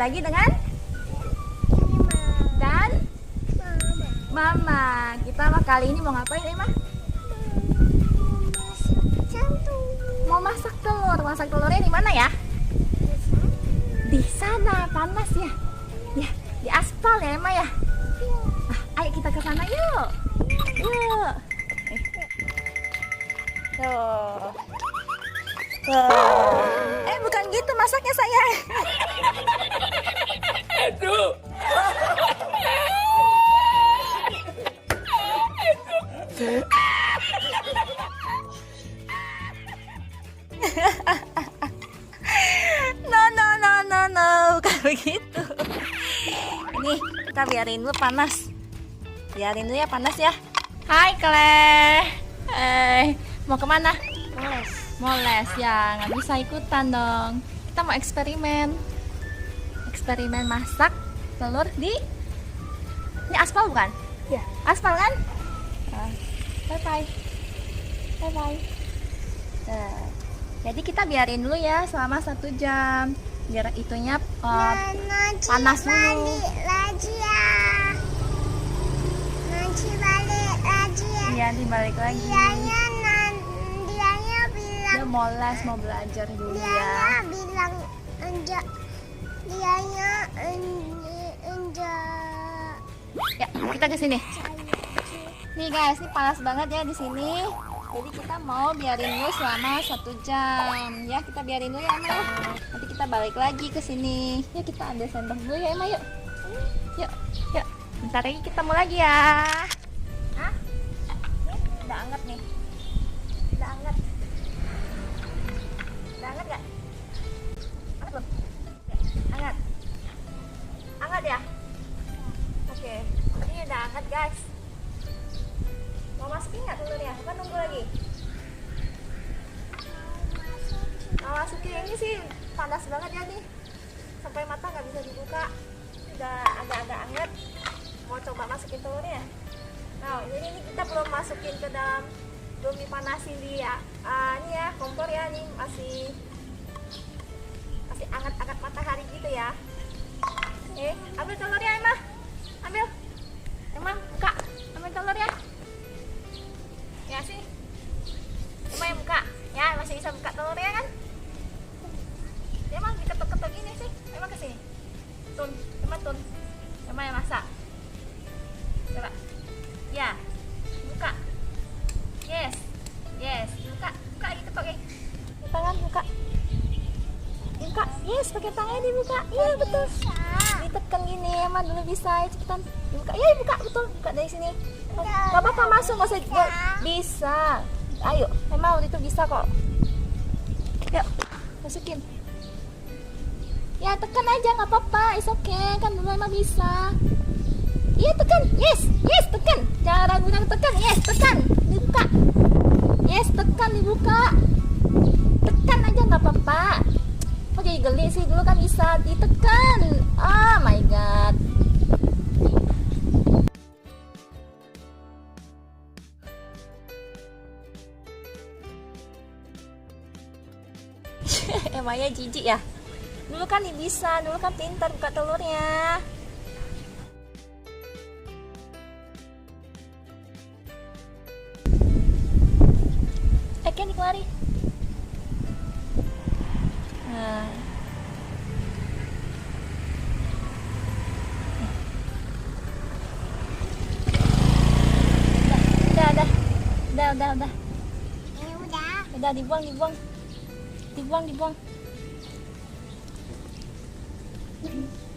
lagi dengan dan Mama. Kita kali ini mau ngapain, Emma? Mau masak telur. Masak telurnya di mana ya? Di sana, panas ya. Ya, di aspal ya, Emma ya. Ayo kita ke sana yuk. Yuk. Tuh. Tuh. Bukan gitu masaknya sayang. Aduh. No, bukan begitu. Ini kita biarin dulu panas. Biarin dulu ya panas ya. Hai Claire. Mau kemana? Moles ya, nggak bisa ikutan dong. Kita mau eksperimen masak telur di ini aspal bukan? Ya. Aspal kan? Bye bye. Jadi kita biarin dulu ya selama 1 jam biar itunya panas dulu. Lagi ya. Nanti balik lagi ya. Iya, dibalik lagi. Dianya Dia moles mau belajar dulu ya. bilang enggak. Dianya enggak. Ya, kita ke sini. Nih guys, ini panas banget ya di sini. Jadi kita mau biarin dulu selama 1 jam. Ya, kita biarin dulu ya, Emma. Nanti kita balik lagi ke sini. Ya, kita ambil sendok dulu ya, Emma, yuk. Yuk. Bentar lagi kita mau lagi ya. Hah? Udah anget nih. Udah anget. Udah anget gak? Anget belum? Anget. Anget ya? Oke. Ini udah anget, guys. Mau masukin nggak telurnya? Apa nunggu lagi? Mau masukin. Ini sih panas banget ya nih. Sampai mata nggak bisa dibuka. Udah agak-agak anget. Mau coba masukin telurnya? Nah, ini kita belum masukin ke dalam, belum dipanasin di ini ya kompor ya. Ini masih anget-anget matahari gitu ya. Ambil telurnya, Emma. Ambil. Emma, buka. Ambil telurnya. Ya sih, Emma yang buka ya, masih bisa buka telurnya kan? Ya emang diketuk-ketuk gini sih. Emma kesini Emma yang masak. Coba ya, buka. Yes, buka diketuk ya. Tangan buka, yes, pakai tangannya dibuka. Iya betul, ditekan gini. Emma dulu bisa, cepetan dibuka. Ya buka, betul, buka dari sini. Gak apa-apa, masuk, gak usah. Bisa. Ayo, emang itu bisa kok. Yuk, masukin. Ya tekan aja, gak apa-apa. It's okay, kan dulu emang bisa. Iya tekan, yes, tekan. Jangan ragu-ragu, tekan, yes, tekan. Dibuka. Yes, tekan, dibuka. Tekan aja gak apa-apa. Kok jadi geli sih, dulu kan bisa ditekan. Oh my god. Emangnya jijik ya? Dulu kan bisa, dulu kan pintar buka telurnya. Kenny lari. Nah. Udah. Udah dibuang.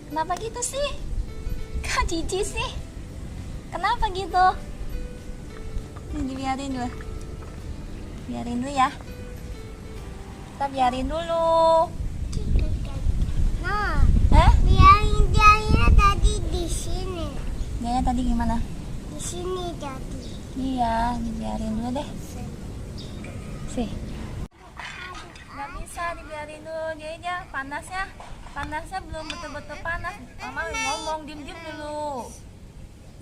Kenapa gitu sih? Kok jijik sih? Kenapa gitu? Ini dibiarin dulu. Biarin dulu ya. Kita biarin dulu. Nah, biarin dia tadi di sini. Dia tadi gimana? Di sini tadi. Iya, dibiarin dulu deh. Sih. Nggak bisa dibiarin dulu, dia panasnya belum betul-betul panas. Mama ngomong diem dulu.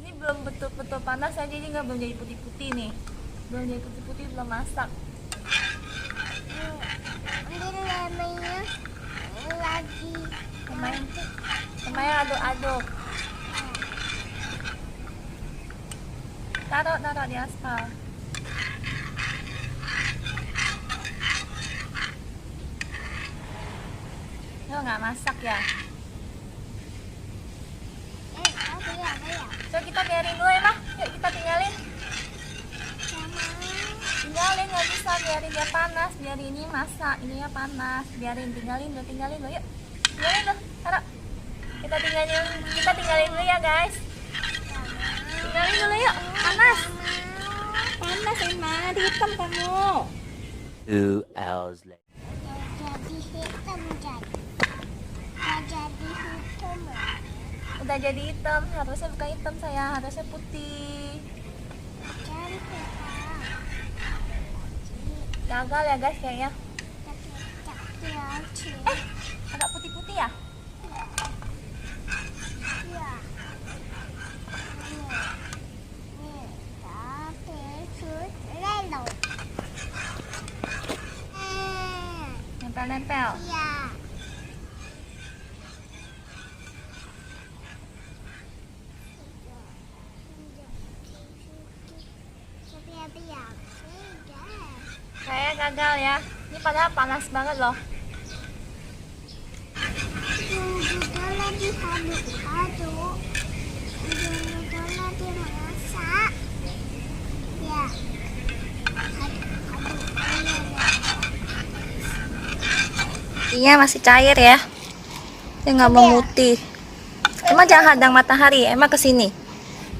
Ini belum betul-betul panas aja, jadi belum jadi putih-putih nih. Belum jadi putih-putih, belum masak. Ambil lemonnya lagi. Lumayan aduk-aduk. Taruh di aspal. Lo nggak masak ya? So kita biarin dulu ya mah. Yuk kita tinggalin. Tinggalin, nggak bisa, biarin dia panas. Biarin ini masak, ininya panas. Biarin, tinggalin lo yuk. Tinggalin lo, taruh. Kita tinggalin dulu ya guys. Tinggalin dulu yuk, panas. Panas Emma, dihitam kamu. 2 hours later. Udah jadi hitam, harusnya bukan hitam sayang, harusnya putih. Gagal ya guys kayaknya. Agak putih-putih ya? Nempel-nempel. Kayak gagal ya. Ini padahal panas banget loh. Iya masih cair ya. Dia nggak memutih. Emang jangan hadang matahari. Emang kesini.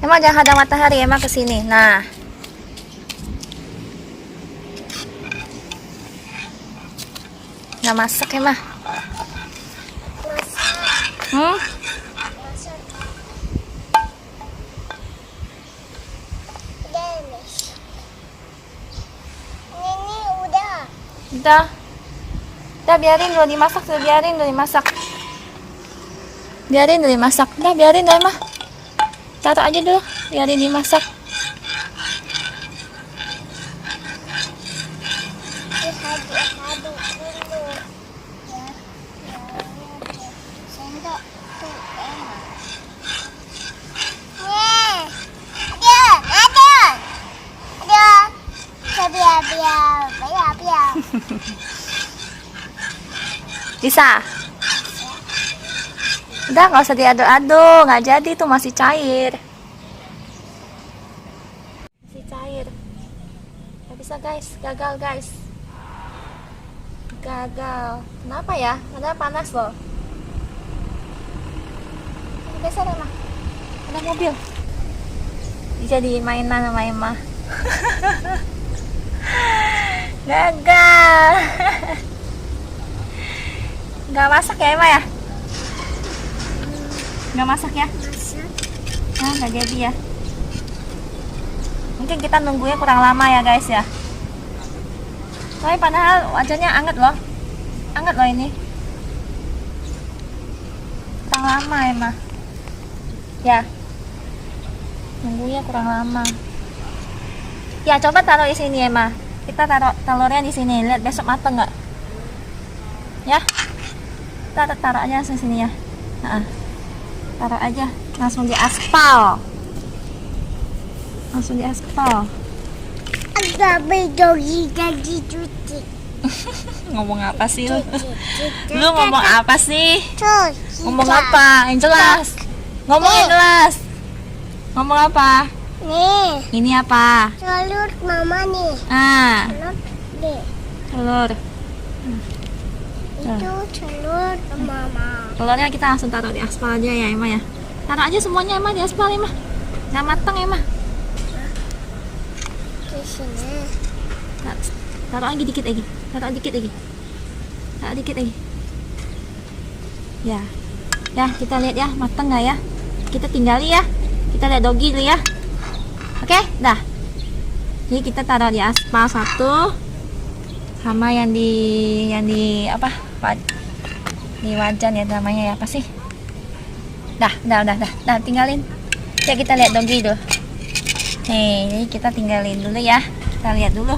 Emang jangan hadang matahari. Emang kesini. Nah. Nggak masak ya mah? Udah biarin dulu dimasak, biarin dulu dimasak. Udah biarin dulu mah. Taruh aja dulu, biarin dimasak. Bisa? Udah nggak usah diaduk-aduk, nggak jadi tuh, masih cair. Nggak bisa guys, gagal guys. Gagal. Kenapa ya? Padahal panas loh. Geser ya mah. Ada mobil. Jadi mainan sama Emma. Gagal. Nggak masak ya Emma ya? Nggak masak ya? Nah, nggak jadi ya. Mungkin kita nunggunya kurang lama ya guys ya. Tapi padahal wajannya anget loh. Anget loh ini. Kurang lama Emma. Ya. Nunggunya kurang lama. Ya, coba taruh di sini Emma. Kita taruh telurnya di sini. Lihat besok mateng nggak? Ya. Kita taruh aja langsung sini ya. Nah, taruh aja langsung di aspal. Agak bedogi jadi cuci. Ngomong apa sih lu? Lu ngomong apa sih? Cuci. Ngomong apa? Yang jelas. Ngomong yang jelas. Ngomong apa? Nih, Ini apa? telur mama nih. Ah, Telur nih. telur. Itu telur mama. Telurnya kita langsung taruh di aspal aja ya Emma ya. Taruh aja semuanya Emma di aspal Emma. Nggak matang Emma. Di sini. Taruh lagi dikit lagi. Ya. Ya, kita lihat ya matang nggak ya. Kita tinggali ya. Kita lihat dogi dulu ya. Oke, dah. Jadi kita taruh di aspal satu. Sama yang di apa? Di wajan ya namanya ya, apa sih? Dah, tinggalin. Ya kita lihat dogi dulu. Nih, jadi kita tinggalin dulu ya. Kita lihat dulu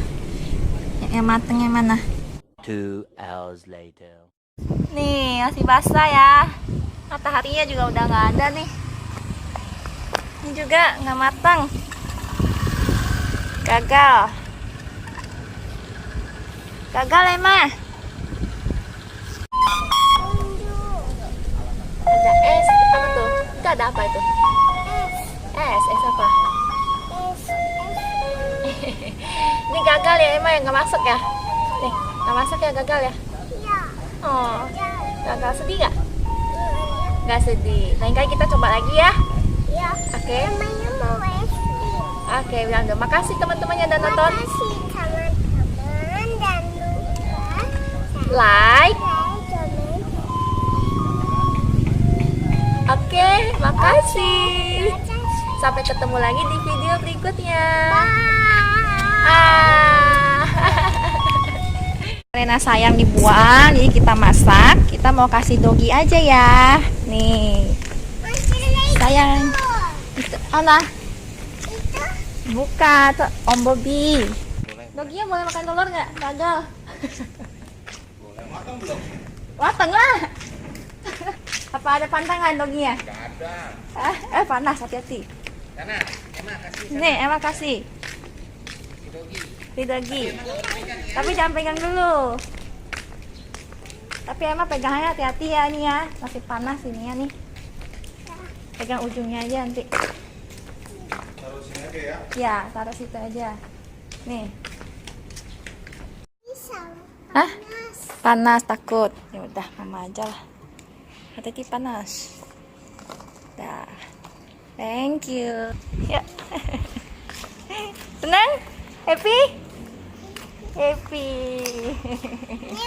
yang matangnya mana. 2 hours later. Nih, masih basah ya. Mataharinya juga udah nggak ada nih. Ini juga nggak matang. Gagal. Gagal, Emma. Ada es, apa tuh? Itu ada apa itu? Es apa? Ini gagal ya, Emma, yang nggak masuk ya? Nih, nggak masuk ya, gagal ya? Oh, gagal, sedih nggak? Nggak sedih. Lain kali kita coba lagi ya. Oke. Namanya mau Oke, bilang dong. Makasih teman-teman yang udah nonton. Makasih teman-teman dan lupa Like. komen. Oke, makasih. Sampai ketemu lagi di video berikutnya. Karena sayang dibuang, jadi kita masak. Kita mau kasih Dogi aja ya. Nih, sayang. Itu, Ana. Buka, tuh Om Bobby. Doginya boleh makan telur nggak? Gagal. Boleh matang belum? Matang lah. Apa ada pantangan Doginya? Gak ada. Panas, hati-hati. Sana, Emma kasih Nih, Emma kasih. si Dogi. Si Dogi. Tapi jangan pegang dulu. Tapi Emma pegangnya hati-hati ya nih ya. Masih panas ini ya nih. Pegang ujungnya aja nanti. Taruh sini aja ya. Ya, taruh situ aja. Nih. Bisa. Hah? Panas takut. Ya udah, mama aja lah. Hati-hati panas. Dah. Thank you. Ya. Senang? Happy? Happy. Ini